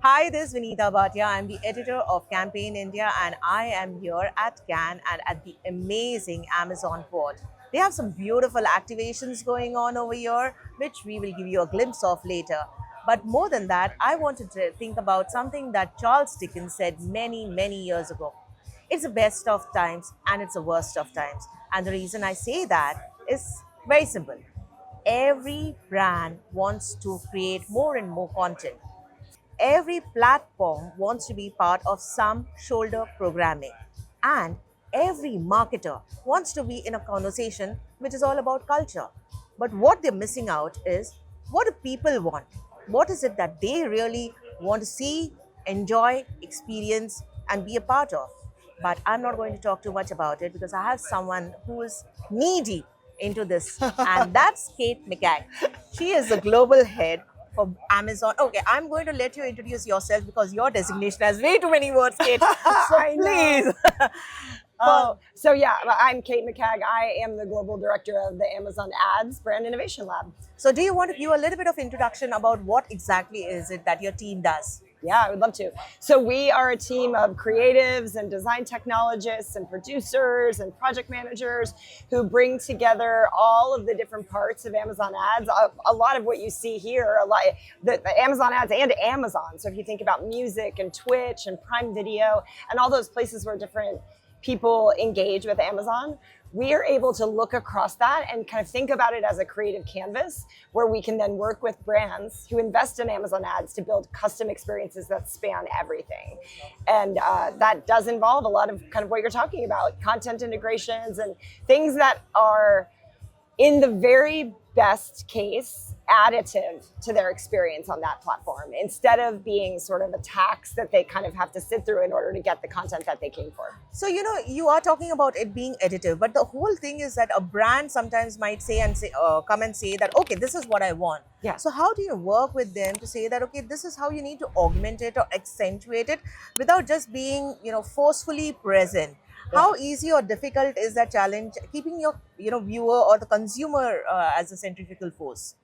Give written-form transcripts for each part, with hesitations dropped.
Hi, this is Vinita Bhatia. I'm the editor of Campaign India, and I am here at Cannes and at the amazing Amazon port. They have some beautiful activations going on over here, which we will give you a glimpse of later. But more than that, I wanted to think about something that Charles Dickens said many, many years ago. It's the best of times and it's the worst of times. And the reason I say that is very simple. Every brand wants to create more and more content. Every platform wants to be part of some shoulder programming. And every marketer wants to be in a conversation which is all about culture. But what they're missing out is, what do people want? What is it that they really want to see, enjoy, experience, and be a part of? But I'm not going to talk too much about it because I have someone who is knee deep into this, and that's Kate McCagg. She is the global head for Amazon. Okay, I'm going to let you introduce yourself because your designation has way too many words, Kate. So I know. please. I'm Kate McCagg. I am the global director of the Amazon Ads Brand Innovation Lab. So, do you want to give a little bit of introduction about what exactly is it that your team does? Yeah, I would love to. So we are a team of creatives and design technologists and producers and project managers who bring together all of the different parts of Amazon Ads. A lot of what you see here, the Amazon Ads and Amazon. So if you think about music and Twitch and Prime Video and all those places where different people engage with Amazon, we are able to look across that and kind of think about it as a creative canvas where we can then work with brands who invest in Amazon Ads to build custom experiences that span everything. And that does involve a lot of kind of what you're talking about, content integrations and things that are, in the very best case, additive to their experience on that platform instead of being sort of a tax that they kind of have to sit through in order to get the content that they came for. So, you are talking about it being additive, but the whole thing is that a brand sometimes might come and say that, okay, this is what I want. Yeah. So, how do you work with them to say that, okay, this is how you need to augment it or accentuate it without just being, forcefully present? How easy or difficult is that challenge, keeping your, viewer or the consumer as a centrifugal force?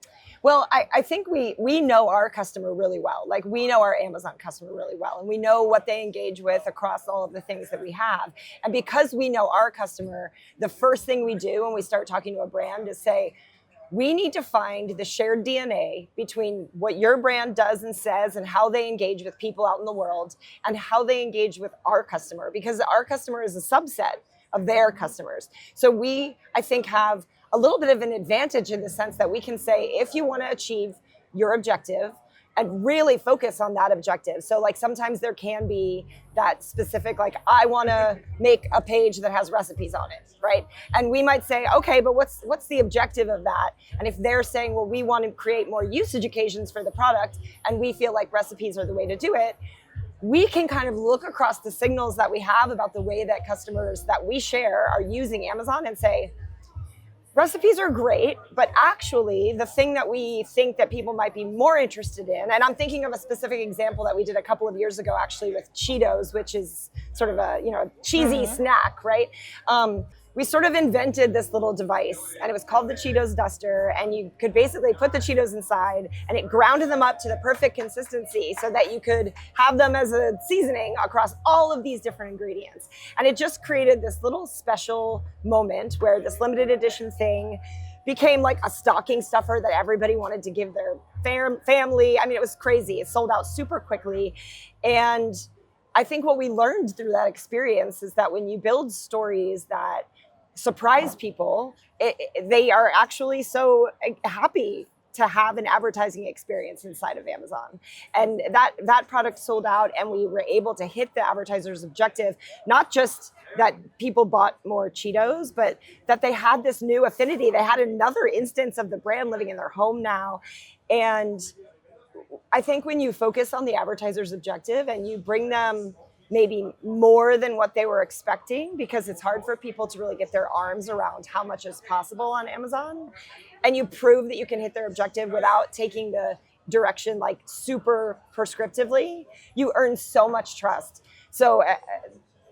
Well, I think we know our customer really well. Like we know our Amazon customer really well, and we know what they engage with across all of the things that we have. And because we know our customer, the first thing we do when we start talking to a brand is say, we need to find the shared DNA between what your brand does and says and how they engage with people out in the world and how they engage with our customer, because our customer is a subset of their customers. So we, I think, have a little bit of an advantage in the sense that we can say, if you want to achieve your objective and really focus on that objective. So like sometimes there can be that specific, like I want to make a page that has recipes on it, right? And we might say, okay, but what's the objective of that? And if they're saying, well, we want to create more usage occasions for the product and we feel like recipes are the way to do it, we can kind of look across the signals that we have about the way that customers that we share are using Amazon and say, recipes are great, but actually the thing that we think that people might be more interested in, and I'm thinking of a specific example that we did a couple of years ago actually with Cheetos, which is sort of a cheesy snack, right? We sort of invented this little device and it was called the Cheetos Duster, and you could basically put the Cheetos inside and it grounded them up to the perfect consistency so that you could have them as a seasoning across all of these different ingredients. And it just created this little special moment where this limited edition thing became like a stocking stuffer that everybody wanted to give their family. I mean, it was crazy. It sold out super quickly. And I think what we learned through that experience is that when you build stories that surprise people, they are actually so happy to have an advertising experience inside of Amazon. And that product sold out, and we were able to hit the advertiser's objective, not just that people bought more Cheetos, but that they had this new affinity. They had another instance of the brand living in their home now. And I think when you focus on the advertiser's objective and you bring them maybe more than what they were expecting, because it's hard for people to really get their arms around how much is possible on Amazon, and you prove that you can hit their objective without taking the direction like super prescriptively, you earn so much trust. So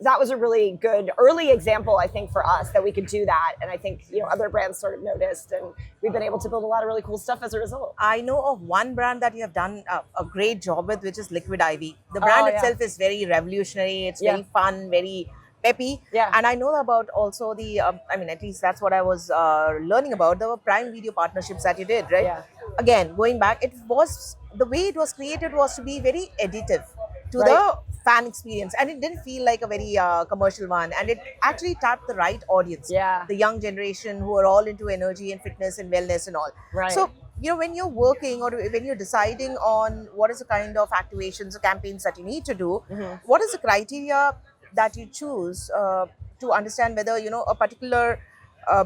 that was a really good early example, I think, for us that we could do that. And I think, other brands sort of noticed, and we've been able to build a lot of really cool stuff as a result. I know of one brand that you have done a great job with, which is Liquid Ivy. The brand itself is very revolutionary. It's very fun, very peppy. Yeah. And I know about also the, at least that's what I was learning about, the Prime Video partnerships that you did, right? Yeah. Again, going back, the way it was created was to be very additive to the fan experience, and it didn't feel like a very commercial one, and it actually tapped the right audience, the young generation who are all into energy and fitness and wellness and all. Right. So when you're working or when you're deciding on what is the kind of activations or campaigns that you need to do, what is the criteria that you choose to understand whether a particular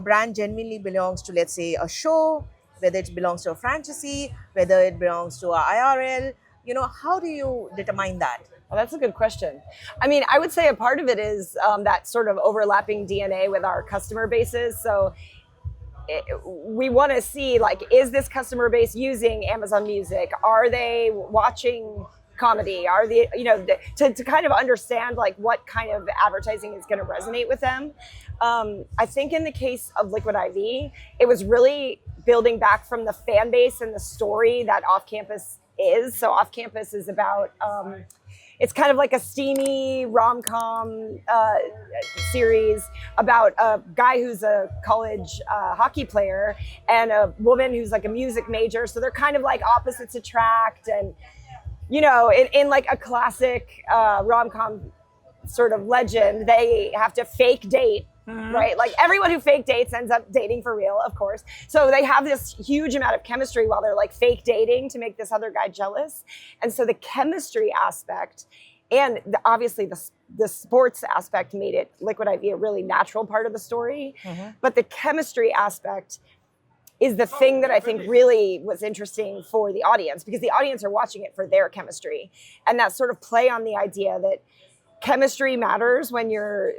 brand genuinely belongs to, let's say, a show, whether it belongs to a franchisee, whether it belongs to a IRL? How do you determine that? Well, that's a good question. I would say a part of it is that sort of overlapping DNA with our customer bases. So we want to see, like, is this customer base using Amazon Music? Are they watching comedy? Are they, to kind of understand like what kind of advertising is going to resonate with them. I think in the case of Liquid IV, it was really building back from the fan base and the story that Off Campus is. So Off Campus is about, it's kind of like a steamy rom-com series about a guy who's a college hockey player and a woman who's like a music major. So they're kind of like opposites attract. And, in like a classic rom-com sort of legend, they have to fake date. Right? Like everyone who fake dates ends up dating for real, of course. So they have this huge amount of chemistry while they're like fake dating to make this other guy jealous. And so the chemistry aspect and obviously the sports aspect made it Liquid IV a really natural part of the story. But the chemistry aspect is the thing that I think really was interesting for the audience, because the audience are watching it for their chemistry. And that sort of play on the idea that chemistry matters when you're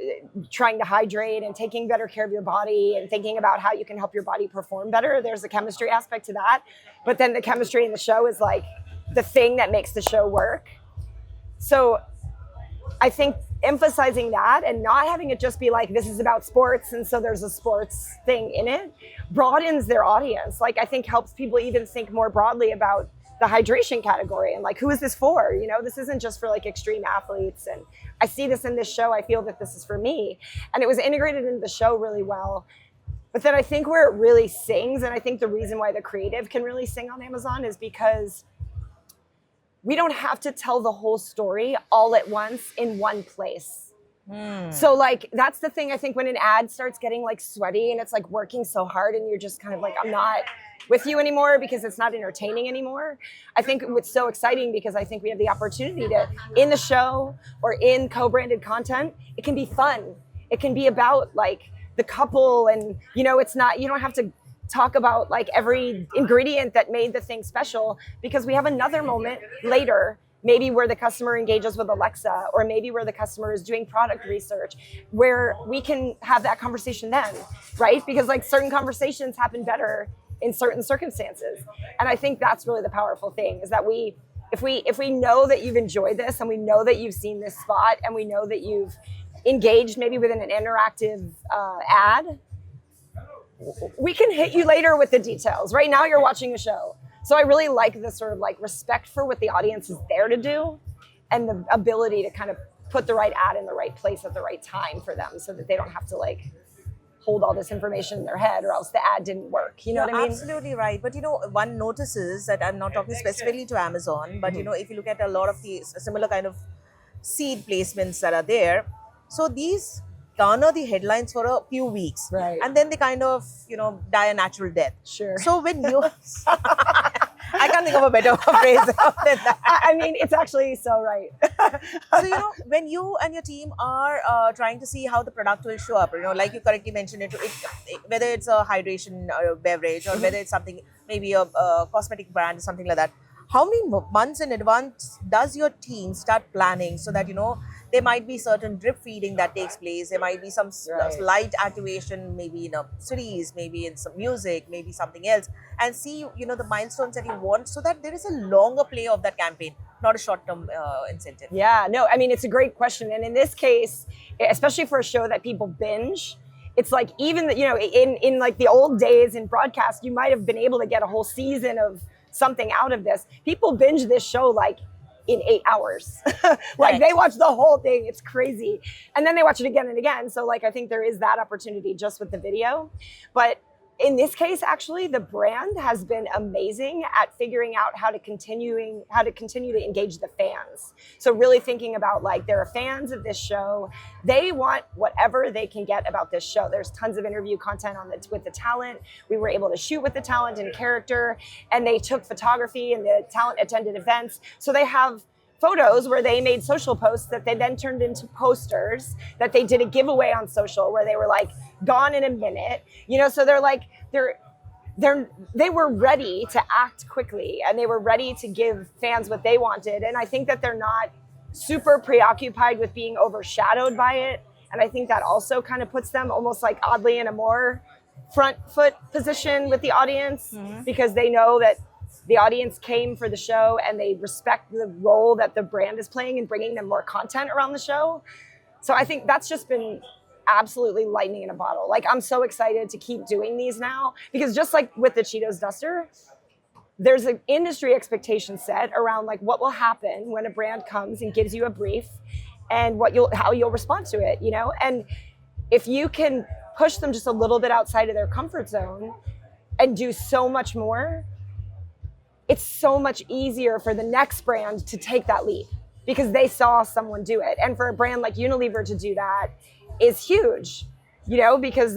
trying to hydrate and taking better care of your body and thinking about how you can help your body perform better. There's a chemistry aspect to that. But then the chemistry in the show is like the thing that makes the show work. So I think emphasizing that and not having it just be like, this is about sports and so there's a sports thing in it, broadens their audience. Like, I think helps people even think more broadly about the hydration category and like, who is this for? This isn't just for like extreme athletes. And I see this in this show. I feel that this is for me. And it was integrated into the show really well. But then I think where it really sings, and I think the reason why the creative can really sing on Amazon is because we don't have to tell the whole story all at once in one place. So like, that's the thing. I think when an ad starts getting like sweaty and it's like working so hard and you're just kind of like, I'm not with you anymore because it's not entertaining anymore. I think it's so exciting because I think we have the opportunity to, in the show or in co-branded content, it can be fun. It can be about like the couple and, it's not, you don't have to talk about like every ingredient that made the thing special, because we have another moment later, maybe where the customer engages with Alexa, or maybe where the customer is doing product research, where we can have that conversation then, right? Because like certain conversations happen better in certain circumstances. And I think that's really the powerful thing, is that if we know that you've enjoyed this and we know that you've seen this spot and we know that you've engaged maybe within an interactive ad, we can hit you later with the details. Right now you're watching a show. So I really like this sort of like respect for what the audience is there to do and the ability to kind of put the right ad in the right place at the right time for them so that they don't have to like hold all this information in their head or else the ad didn't work. You know what I mean? Absolutely right. But one notices that, I'm not talking specifically to Amazon, but if you look at a lot of the similar kind of seed placements that are there, so these garner the headlines for a few weeks, right? And then they kind of die a natural death. Sure. So when you I can't think of a better phrase than that. I mean, it's actually so right. So when you and your team are trying to see how the product will show up, like you correctly mentioned it, whether it's a hydration or a beverage or whether it's something, maybe a cosmetic brand or something like that, how many months in advance does your team start planning so that there might be certain drip feeding that takes place, there might be some slight activation, maybe in a series, maybe in some music, maybe something else, and see the milestones that you want, so that there is a longer play of that campaign, not a short-term incentive. Yeah, no, I mean, it's a great question. And in this case, especially for a show that people binge, it's like even, in like the old days in broadcast, you might have been able to get a whole season of something out of this. People binge this show like in 8 hours. Like they watch the whole thing. It's crazy. And then they watch it again and again. So like, I think there is that opportunity just with the video. But in this case, actually, the brand has been amazing at figuring out how to continue to engage the fans. So really thinking about like, there are fans of this show. They want whatever they can get about this show. There's tons of interview content with the talent. We were able to shoot with the talent in character, and they took photography, and the talent attended events. So they have photos where they made social posts that they then turned into posters that they did a giveaway on social where they were like gone in a minute, so they were ready to act quickly, and they were ready to give fans what they wanted. And I think that they're not super preoccupied with being overshadowed by it. And I think that also kind of puts them almost like oddly in a more front foot position with the audience, because they know that the audience came for the show and they respect the role that the brand is playing in bringing them more content around the show. So I think that's just been absolutely lightning in a bottle. Like, I'm so excited to keep doing these now, because just like with the Cheetos Duster, there's an industry expectation set around like what will happen when a brand comes and gives you a brief, and how you'll respond to it, And if you can push them just a little bit outside of their comfort zone and do so much more, it's so much easier for the next brand to take that leap because they saw someone do it. And for a brand like Unilever to do that is huge, because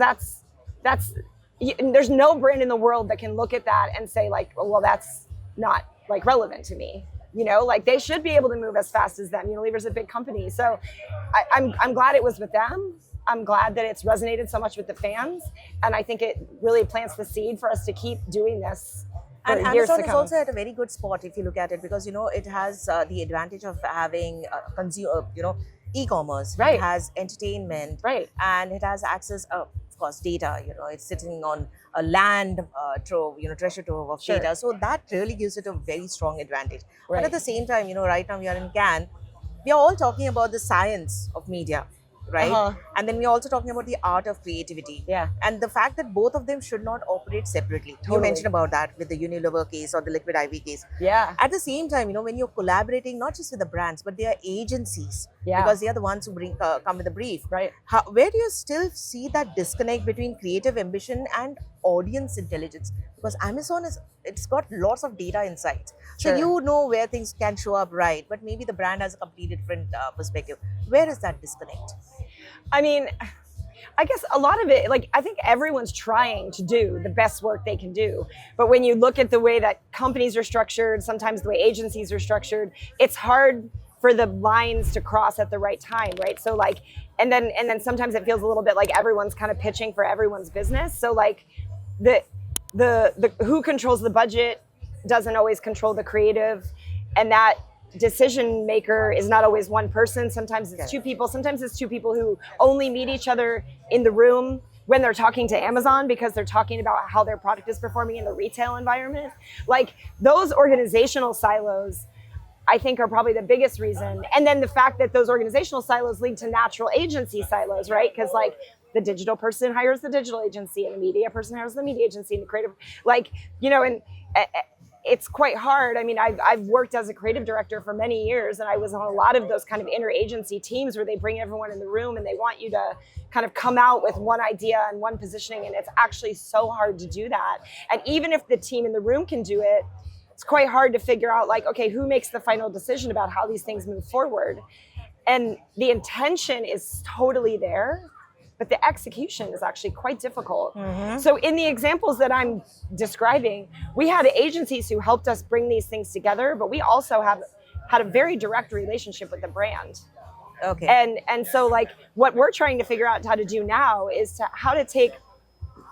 there's no brand in the world that can look at that and say like, well, that's not like relevant to me. Like they should be able to move as fast as them. Unilever's a big company. So I'm glad it was with them. I'm glad that it's resonated so much with the fans. And I think it really plants the seed for us to keep doing this. And Amazon is also at a very good spot if you look at it, because it has the advantage of having e-commerce, right? It has entertainment, right? And it has access, of course, data. It's sitting on a land trove, treasure trove of data. So that really gives it a very strong advantage. Right. But at the same time, right now we are in Cannes, we are all talking about the science of media. Right? And then we're also talking about the art of creativity. Yeah. And the fact that both of them should not operate separately. Totally. You mentioned about that with the Unilever case or the Liquid IV case. Yeah. At the same time, when you're collaborating, not just with the brands, but they are agencies. Yeah. Because they are the ones who come with a brief. Right. Where do you still see that disconnect between creative ambition and audience intelligence? Because Amazon it's got lots of data insights. Sure. So where things can show up right, but maybe the brand has a completely different perspective. Where is that disconnect? I mean, I guess a lot of it, like, I think everyone's trying to do the best work they can do. But when you look at the way that companies are structured, sometimes the way agencies are structured, it's hard for the lines to cross at the right time, right? So like, and then sometimes it feels a little bit like everyone's kind of pitching for everyone's business. So like the who controls the budget doesn't always control the creative, and that decision maker is not always one person. Sometimes it's two people. Sometimes it's two people who only meet each other in the room when they're talking to Amazon because they're talking about how their product is performing in the retail environment. Like those organizational silos, I think, are probably the biggest reason. And then the fact that those organizational silos lead to natural agency silos, right? Because like the digital person hires the digital agency and the media person hires the media agency and the creative, and it's quite hard. I mean, I've worked as a creative director for many years, and I was on a lot of those kind of interagency teams where they bring everyone in the room and they want you to kind of come out with one idea and one positioning, and it's actually so hard to do that. And even if the team in the room can do it, it's quite hard to figure out like, okay, who makes the final decision about how these things move forward? And the intention is totally there, but the execution is actually quite difficult. Mm-hmm. So in the examples that I'm describing, we had agencies who helped us bring these things together, but we also have had a very direct relationship with the brand. Okay. And so like what we're trying to figure out how to do now is how to take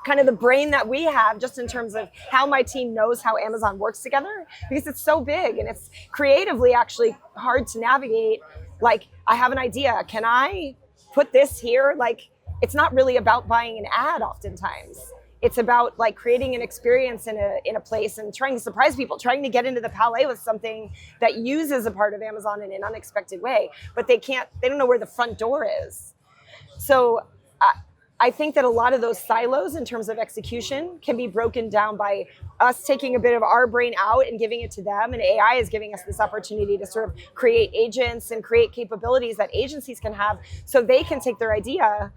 kind of the brain that we have just in terms of how my team knows how Amazon works together, because it's so big and it's creatively actually hard to navigate. Like, I have an idea. Can I put this here? Like, it's not really about buying an ad oftentimes. It's about like creating an experience in a place and trying to surprise people, trying to get into the Palais with something that uses a part of Amazon in an unexpected way, but they don't know where the front door is. So I think that a lot of those silos in terms of execution can be broken down by us taking a bit of our brain out and giving it to them. And AI is giving us this opportunity to sort of create agents and create capabilities that agencies can have so they can take their idea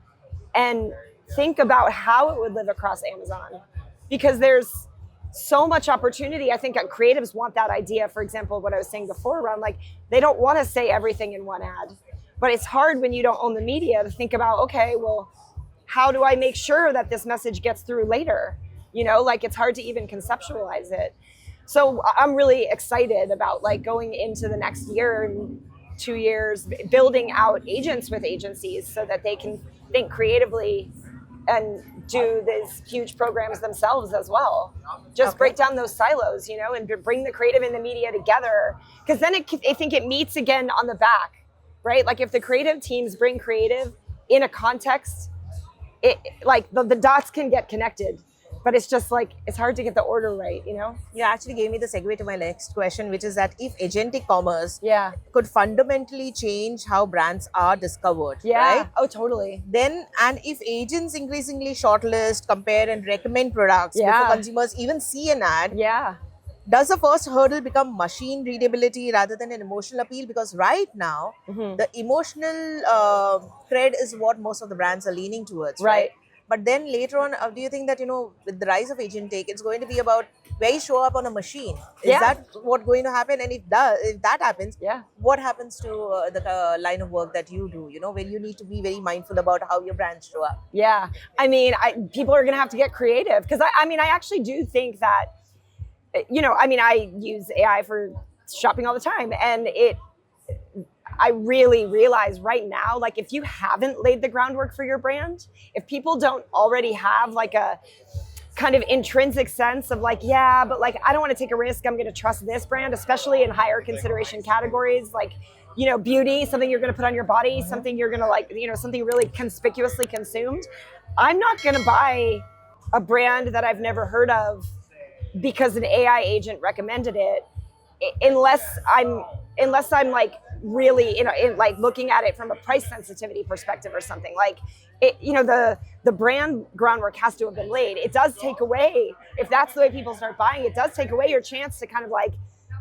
and think about how it would live across Amazon. Because there's so much opportunity. I think creatives want that idea. For example, what I was saying before around like, they don't want to say everything in one ad. But it's hard when you don't own the media to think about, okay, well, how do I make sure that this message gets through later? You know, like it's hard to even conceptualize it. So I'm really excited about like going into the next year and 2 years, building out agents with agencies so that they can think creatively and do these huge programs themselves as well. Just break down those silos, you know, and bring the creative and the media together. Because then I think it meets again on the back, right? Like if the creative teams bring creative in a context, it like the dots can get connected, but it's just like it's hard to get the order right, you know. You actually gave me the segue to my next question, which is that if agentic commerce Yeah. could fundamentally change how brands are discovered, Yeah. right? Oh, totally. Then, and if agents increasingly shortlist, compare, and recommend products Yeah. before consumers even see an ad, Yeah. does the first hurdle become machine readability rather than an emotional appeal? Because right now, the emotional cred is what most of the brands are leaning towards, right? But then later on, do you think that, you know, with the rise of agentic, it's going to be about where you show up on a machine? Is that what going to happen? And if that happens, what happens to the line of work that you do, you know, where you need to be very mindful about how your brands show up? Yeah. I mean, people are going to have to get creative because I mean, I actually do think that, you know, I mean, I use AI for shopping all the time, and I really realize right now, like if you haven't laid the groundwork for your brand, if people don't already have like a kind of intrinsic sense of like, yeah, but like, I don't want to take a risk, I'm going to trust this brand, especially in higher consideration categories, like, you know, beauty, something you're going to put on your body, something you're going to like, you know, something really conspicuously consumed. I'm not going to buy a brand that I've never heard of because an AI agent recommended it, unless I'm like really in like looking at it from a price sensitivity perspective or something. Like it, you know, the brand groundwork has to have been laid. It does take away, if that's the way people start buying, it does take away your chance to kind of like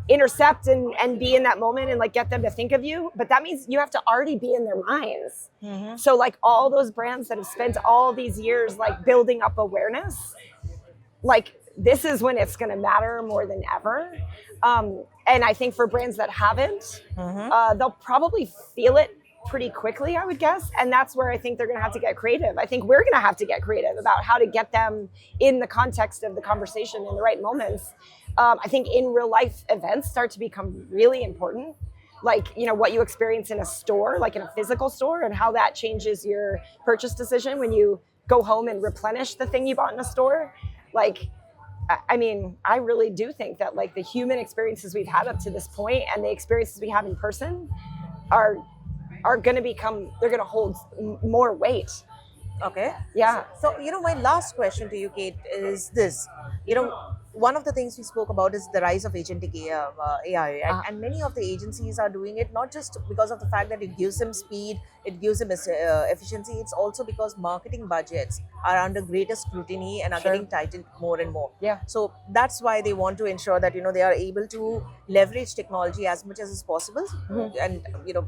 intercept and be in that moment and like get them to think of you. But that means you have to already be in their minds. So like all those brands that have spent all these years like building up awareness, like this is when it's going to matter more than ever. And I think for brands that haven't, they'll probably feel it pretty quickly, I would guess. And that's where I think they're going to have to get creative. I think we're going to have to get creative about how to get them in the context of the conversation in the right moments. I think in real life events start to become really important. Like, you know, what you experience in a store, like in a physical store, and how that changes your purchase decision when you go home and replenish the thing you bought in a store. Like, I mean, I really do think that like the human experiences we've had up to this point and the experiences we have in person are going to become, they're going to hold more weight. Okay. Yeah. So, you know, my last question to you, Kate, is this. You know, one of the things we spoke about is the rise of agentic AI. And many of the agencies are doing it not just because of the fact that it gives them speed, it gives them efficiency. It's also because marketing budgets are under greater scrutiny and are getting tightened more and more. Yeah. So that's why they want to ensure that, you know, they are able to leverage technology as much as is possible and, you know,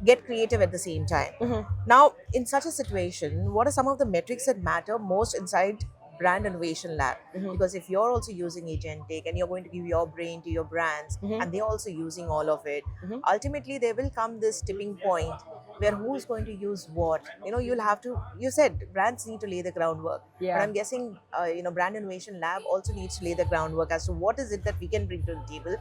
get creative at the same time. Now, in such a situation, what are some of the metrics that matter most inside brand innovation lab? Because if you're also using agentic and you're going to give your brain to your brands and they're also using all of it, ultimately there will come this tipping point where who's going to use what. You know, you'll have to, you said brands need to lay the groundwork, but I'm guessing you know, brand innovation lab also needs to lay the groundwork as to what is it that we can bring to the table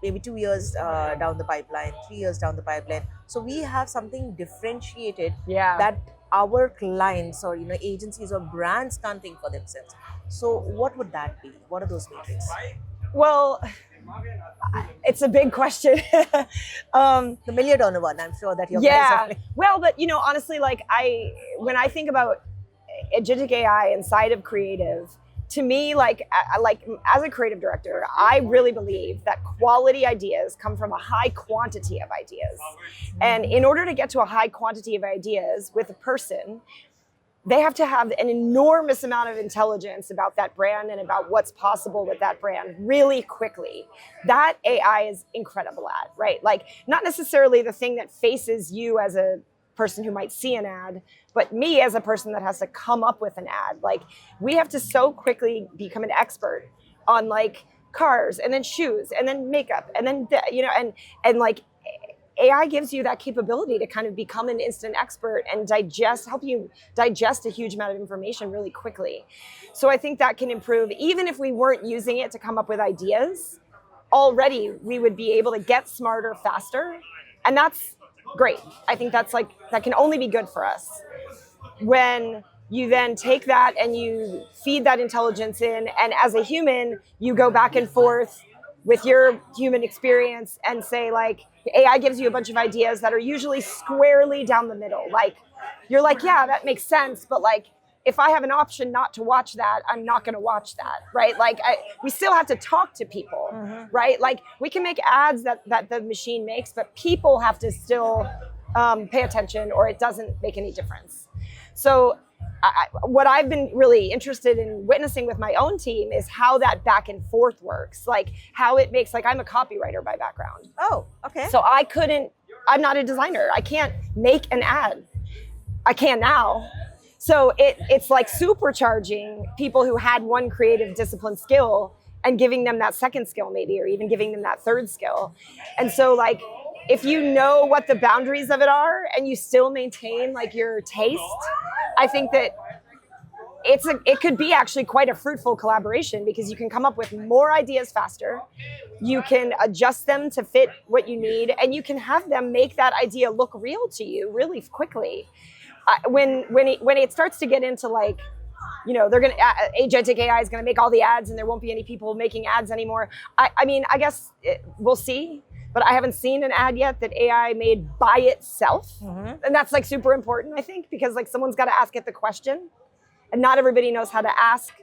maybe 2 years down the pipeline, 3 years down the pipeline. So we have something differentiated that our clients or, you know, agencies or brands can't think for themselves. So what would that be? What are those metrics? Well, it's a big question. The $1 million one, I'm sure that you're well, but you know, honestly, like when I think about agentic AI inside of creative, to me, like as a creative director, I really believe that quality ideas come from a high quantity of ideas. And in order to get to a high quantity of ideas with a person, they have to have an enormous amount of intelligence about that brand and about what's possible with that brand really quickly. That AI is incredible at, right? Like, not necessarily the thing that faces you as a person who might see an ad, but me as a person that has to come up with an ad. Like, we have to so quickly become an expert on like cars and then shoes and then makeup and then, and like, AI gives you that capability to kind of become an instant expert and help you digest a huge amount of information really quickly. So I think that can improve, even if we weren't using it to come up with ideas, already we would be able to get smarter faster. And that's great. I think that can only be good for us. When you then take that and you feed that intelligence in, and as a human, you go back and forth with your human experience and say, like, AI gives you a bunch of ideas that are usually squarely down the middle. Like, you're like, yeah, that makes sense, but like, if I have an option not to watch that, I'm not going to watch that, right? Like, we still have to talk to people, right? Like, we can make ads that the machine makes, but people have to still pay attention, or it doesn't make any difference. So what I've been really interested in witnessing with my own team is how that back and forth works. Like, how it makes, like, I'm a copywriter by background. Oh, okay. So I'm not a designer. I can't make an ad. I can now. So it's like supercharging people who had one creative discipline skill and giving them that second skill maybe, or even giving them that third skill. And so, like, if you know what the boundaries of it are and you still maintain like your taste, I think that it could be actually quite a fruitful collaboration, because you can come up with more ideas faster. You can adjust them to fit what you need, and you can have them make that idea look real to you really quickly. When it starts to get into, like, they're going to, agentic AI is going to make all the ads and there won't be any people making ads anymore. I mean, I guess we'll see. But I haven't seen an ad yet that AI made by itself. And that's like super important, I think, because like someone's got to ask it the question. And not everybody knows how to ask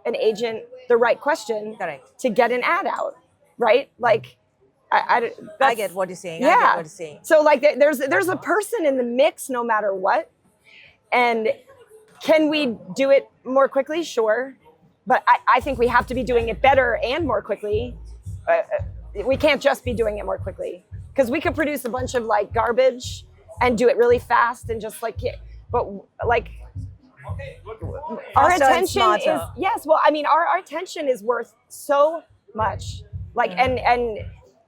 an agent the right question to get an ad out, right? Like, I get what you're saying. Yeah. I get what you're saying. So like there's a person in the mix no matter what. And can we do it more quickly? Sure. But I think we have to be doing it better and more quickly. We can't just be doing it more quickly, because we could produce a bunch of like garbage and do it really fast and just like, but like our attention is, yes. Well, I mean, our attention is worth so much. Like, and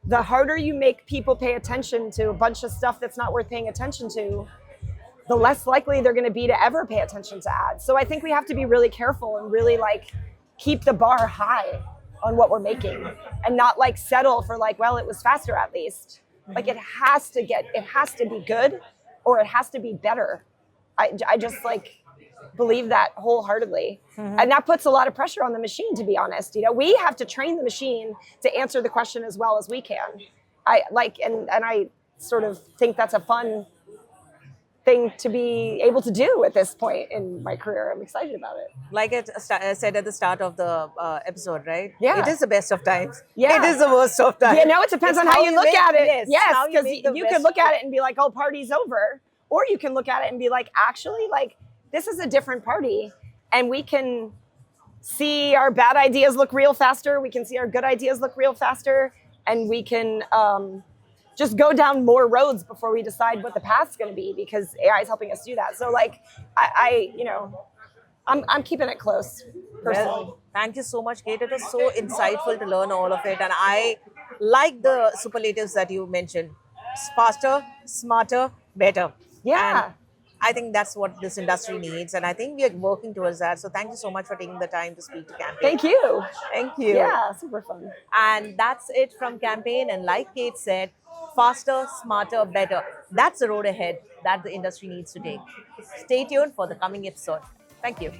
the harder you make people pay attention to a bunch of stuff that's not worth paying attention to, the less likely they're going to be to ever pay attention to ads. So I think we have to be really careful and really like keep the bar high on what we're making, and not like settle for like, well, it was faster at least. Like, it has to be good, or it has to be better. I just like believe that wholeheartedly. And that puts a lot of pressure on the machine, to be honest. We have to train the machine to answer the question as well as we can. And I sort of think that's a fun thing to be able to do at this point in my career. I'm excited about it. Like I said at the start of the episode, right? Yeah. It is the best of times. Yeah. It is the worst of times. It depends on how you look at it. Yes, because you could look at it and be like, oh, party's over. Or you can look at it and be like, actually, like, this is a different party. And we can see our bad ideas look real faster. We can see our good ideas look real faster. And we can just go down more roads before we decide what the path's going to be, because AI is helping us do that. So like, I'm keeping it close personally. Well, thank you so much, Kate. It was so insightful to learn all of it. And I like the superlatives that you mentioned. Faster, smarter, better. Yeah. And I think that's what this industry needs. And I think we are working towards that. So thank you so much for taking the time to speak to Campaign. Thank you. Thank you. Yeah, super fun. And that's it from Campaign. And like Kate said, faster, smarter, better. That's the road ahead that the industry needs to take. Stay tuned for the coming episode. Thank you.